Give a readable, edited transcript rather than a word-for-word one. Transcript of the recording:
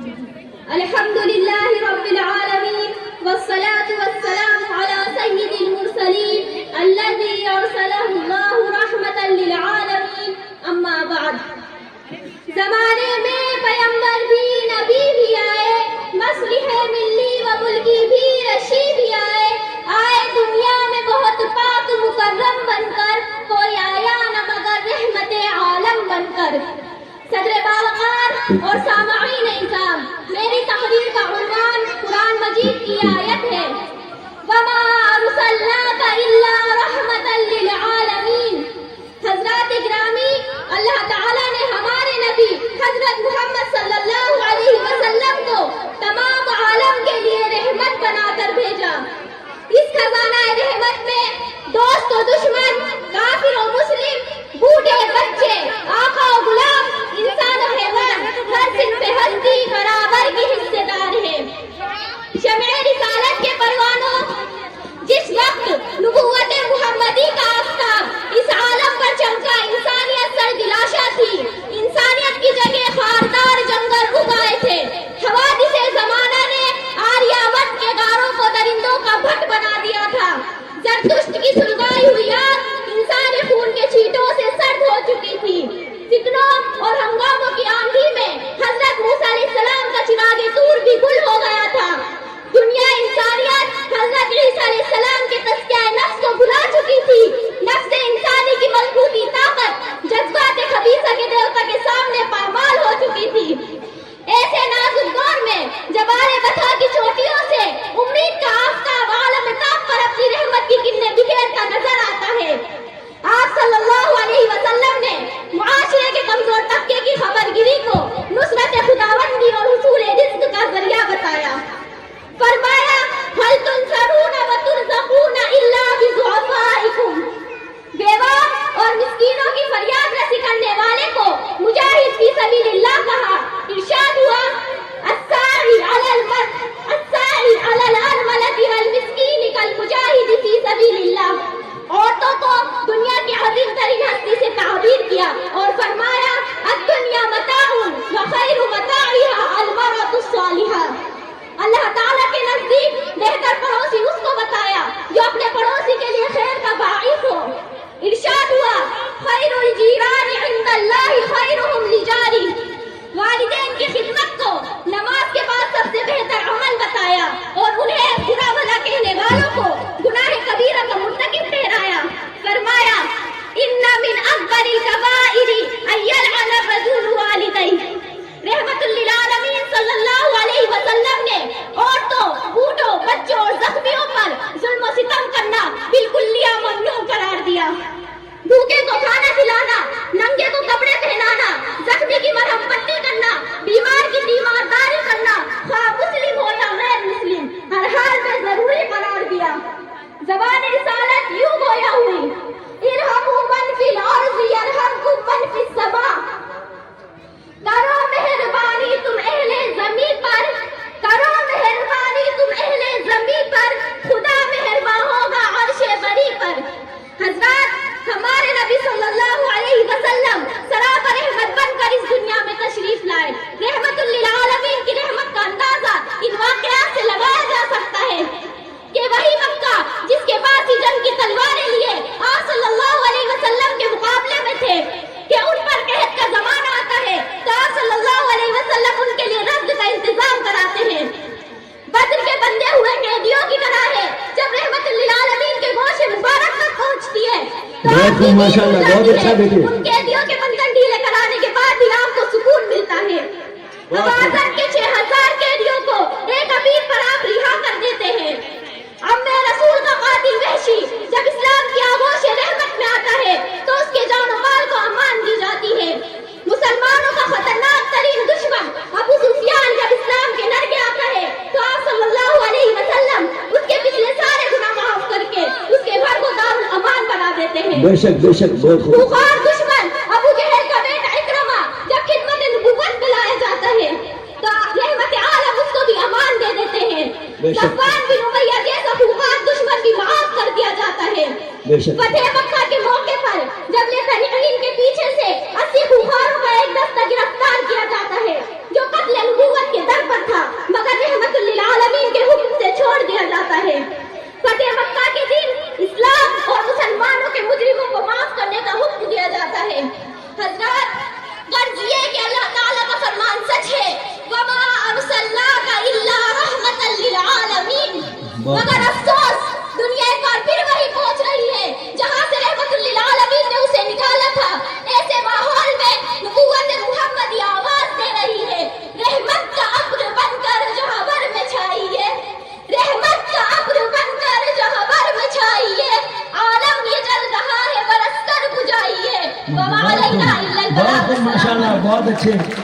الحمد لله رب العالمين والصلاة والسلام على سيد المرسلين الذي أرسله الله رحمة للعالمين أما بعد. زمانے میں پیغمبر بھی نبی بھی آئے, مصلح ملی و ملکی بھی رشی بھی آئے دنیا میں بہت پاک مکرم بن کر, کوئی آیا نہ مگر رحمت عالم بن کر. صدر باوقار اور سامعین اعظام, میری تقریر کا عنوان قرآن مجید کی آیت ہے وَمَا أَرْسَلْنَاكَ إِلَّا رَحْمَةً لِلْعَالَمِينَ. حضرات گرامی, اللہ تعالیٰ نے ہمارے نبی حضرت محمد صلی اللہ علیہ وسلم کو تمام عالم کے لیے رحمت بنا کر بھیجا. اس خزانہ رحمت میں دوست و دشمن, کافر و مسلم, بوڑھے بچے, آقا و غلام, انسان و حیوان, ہر صنف ہستی برابر کی حصے دار ہے. شمع رسالت کے پروانوں, جس وقت نبوت محمدی کا آفتاب اس عالم پر چمکا, انسانیت سرگلاشا تھی. انسانیت کی جگہ خاردار جنگل اگائے تھے. حوادث زمانہ نے آریاوت کے غاروں کو درندوں کا بھٹ بنا دیا تھا. زرتشت کی سلگائی ہوئی آگ انسانی خون کے چھینٹوں سے سرد ہو چکی تھی. فتنوں اور ہنگاموں کی آندھی میں حضرت موسیٰ علیہ السلام کا چراغ طور بھی گل ہو گیا تھا. دنیا انسانیت حضرت عیسیٰ علیہ السلام کے تزکیہ نفس کو بھلا چکی تھی. نفس انسانی کی مضبوطی طاقت جذبات خبیثہ کے دیوتا کے سامنے پامال ہو چکی تھی. ایسے نازک دور میں جبال بتا کی چوٹیوں سے امید کا آفتاب عالم تاب پر اپنی رحمت کی کرنیں بکھیرتا نظر آتا ہے. آپ صلی اللہ علیہ وسلم نے معاشرے کے کمزور طبقے کی خبرگیری کو نصرت خداوندی اور حصول رزق کا ذریعہ بتایا. فرمایا هل تنصرون وترزقون الا بضعفائكم. بیوہ اور مسکینوں کی فریاد رسی کرنے والے کو مجاہد فی سبیل اللہ کہا. ارشاد ہوا الساعی علی الارملۃ والمسکین کالمجاہد فی سبیل اللہ. عورتوں کو دنیا کی عظیم ترین ہستی سے تعبیر کیا اور فرمایا الدنیا متاع وخیر متاعها المرأة الصالحہ. اللہ تعالیٰ کے نزدیک بہتر پڑوسی اس کو بتایا جو اپنے پڑوسی کے لیے خیر کا باعث ہو. ارشاد ہوا خیر الجیران عند اللہ خیرہم لجاری. والدین کی خدمت کو نماز کے بعد سب سے بہتر عمل بتایا اور انہیں برا بھلا کہنے والوں کو گناہ کبیرہ کا مرتکب ٹھہرایا. فرمایا ان من اکبر الکبائر ان یلعن الرجل والدیہ. رحمت للعالمین صلی اللہ علیہ وسلم نے عورتوں, بوڑھوں, بچوں اور زخمیوں پر ظلم و ستم کرنا بالکلیہ ممنوع قرار دیا. بھوکے کو کھانا کھلانا, ننگے کو کپڑے پہنانا, زخمی کی مرہم پٹی کرنا, بیمار کی تیمارداری کرنا, خواہ مسلم ہو یا غیر مسلم, ہر حال میں ضروری قرار دیا. زبان رسالت یوں گویا ہوئی ارحموا من فی الارض یرحمکم من فی السماء. کرو مہربانی تم اہل زمین پر, کرو مہربانی تم اہل زمین پر, خدا مہربان ہوگا عرش بری پر. حضرات, ہمارے نبی صلی اللہ علیہ وسلم سراپا رحمت بن کر اس دنیا میں تشریف لائے. رحمت للعالمین کی رحمت کا اندازہ ان واقعات سے لگایا جا سکتا ہے کہ وہی مکہ جس کے پاس ہی جنگ کی تلواریں لیے آپ صلی اللہ علیہ وسلم کے مقابلے میں تھے کہ ان پر قحط کا زمانہ آتا ہے تو آپ صلی اللہ علیہ وسلم ان کے لیے رزق کا انتظام کراتے ہیں. بدر کے بندے ہوئے قیدیوں کی طرح ہے. جب رحمت للعالمین کے گوشے مبارک تک پہنچتی ہے تو ان قیدیوں کے بندن ڈھیلے کرانے کے بعد بھی آپ کو سکون ملتا ہے. غزوہ کے 6000 قیدیوں کو ایک امیر پر آپ رہا کر دیتے ہیں. عم رسول کا قاتل وحشی جب اسلام کی آغوش رحمت میں آتا ہے تو اس کے جان و مال کو امان دی جاتی ہے. مسلمانوں کا خطرناک ترین دشمن ابو سفیان جب اسلام کے نرگے آتا ہے تو آپ صلی اللہ علیہ وسلم اس کے پچھلے سارے گناہ معاف کر کے اس کے گھر کو دار الامان بنا دیتے ہیں. بے شک بہت خوب. دشمن ابو جہل کا بیٹا اکرمہ جب خدمت نبوت بلایا جاتا ہے تو رحمت عالم اس کو بھی امان دے دیتے ہیں. صفوان بن امیہ جیسا خوفناک دشمن بھی معاف کر دیا جاتا ہے. فتح مکہ کے موقع پر جب لطنعین کے پیچھے سے 80 خوفاروں کا ایک دستہ گرفتار کیا جاتا ہے جو قتل نبوت کے درد مگر افسوس دنیا ایک بار پھر وہی پہنچ رہی ہے جہاں سے رحمت للعالمین نے اسے نکالا تھا. ایسے ماحول میں نبوت محمدی آواز دے رہی ہے, رحمت کا ابر بن کر جہاں بھر میں چھائی ہے, رحمت کا ابر بن کر جہاں بھر میں چھائی ہے, عالم یہ جل رہا ہے برس کر بجھائی ہے, وما علینا الا البلاغ. ماشاء اللہ, بہت اچھے.